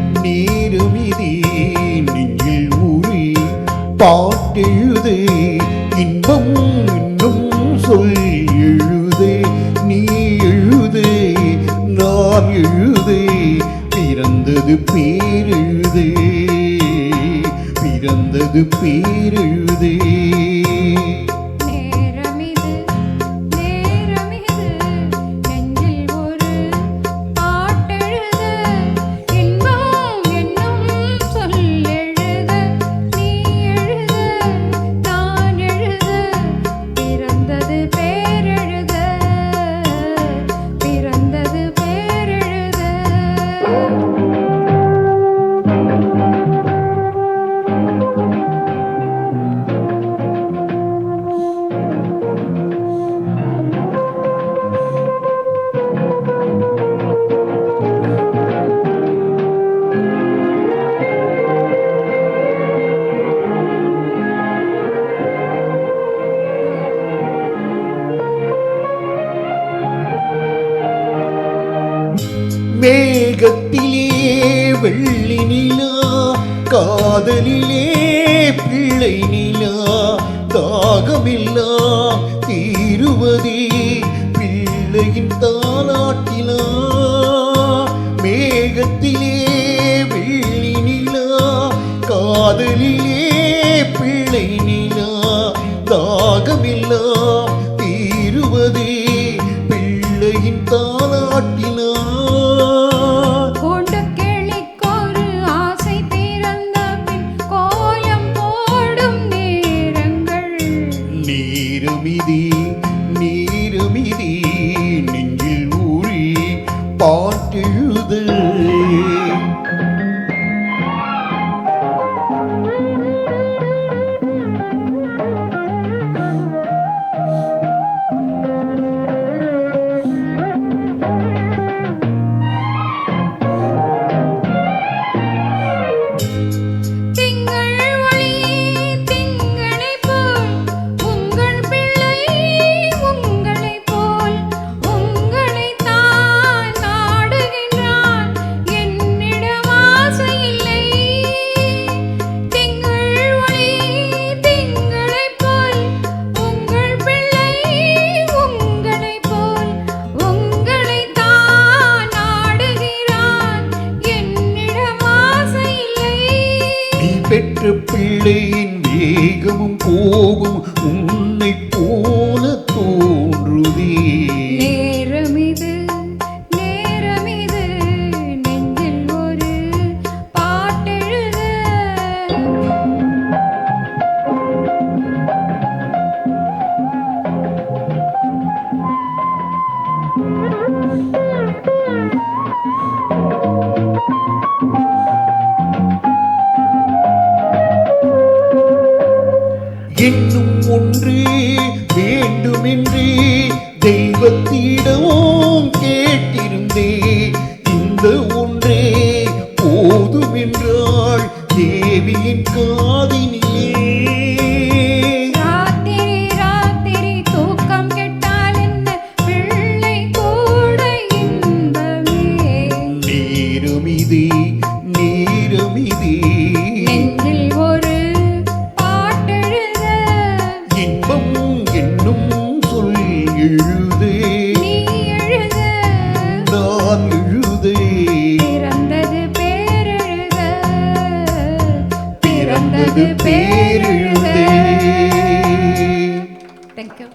நேரமிதி நெஞ்சில் ஊறி பாட்டெழுதே இன்பம் இன்னும் சொல் எழுதே நீ எழுதே நான் எழுதே பிறந்தது பேரெழுதே பிறந்தது பேரெழுதே மேகத்திலே வெள்ளி நிலா காதலிலே பிள்ளை நிலா தாகமில்லா தீருவதே பிள்ளையின் தாலாட்டிலா மேகத்திலே வெள்ளி நிலா காதலிலே பிள்ளை நிலா தாகமில்லா தீருவதே பிள்ளையின் தாலாட்டிலா நீரமிதி நெஞ்சில் ஊறி பாட்டெழுது பெற்ற பிள்ளையின் வேகமும் கோபம் உன்னை போல தோன்றுதே நேரமிது நெஞ்சில் ஒரு பாட்டெழுத இன்னும் ஒன்று வேண்டுமென்றே தெய்வத்திடமும் கேட்டிருந்தே இந்த ஒன்றே போதுமென்றாள் தேவியின் காதினிலே ராத்திரி தூக்கம் கெட்டால் என்ன பிள்ளை கூட இன்பமே நேரமிதி நெஞ்சில் ஒரு இன்பம் என்னும் சொல் எழுதே நீ எழுத நான் எழுதே பிறந்தது பேரெழுத. Thank you.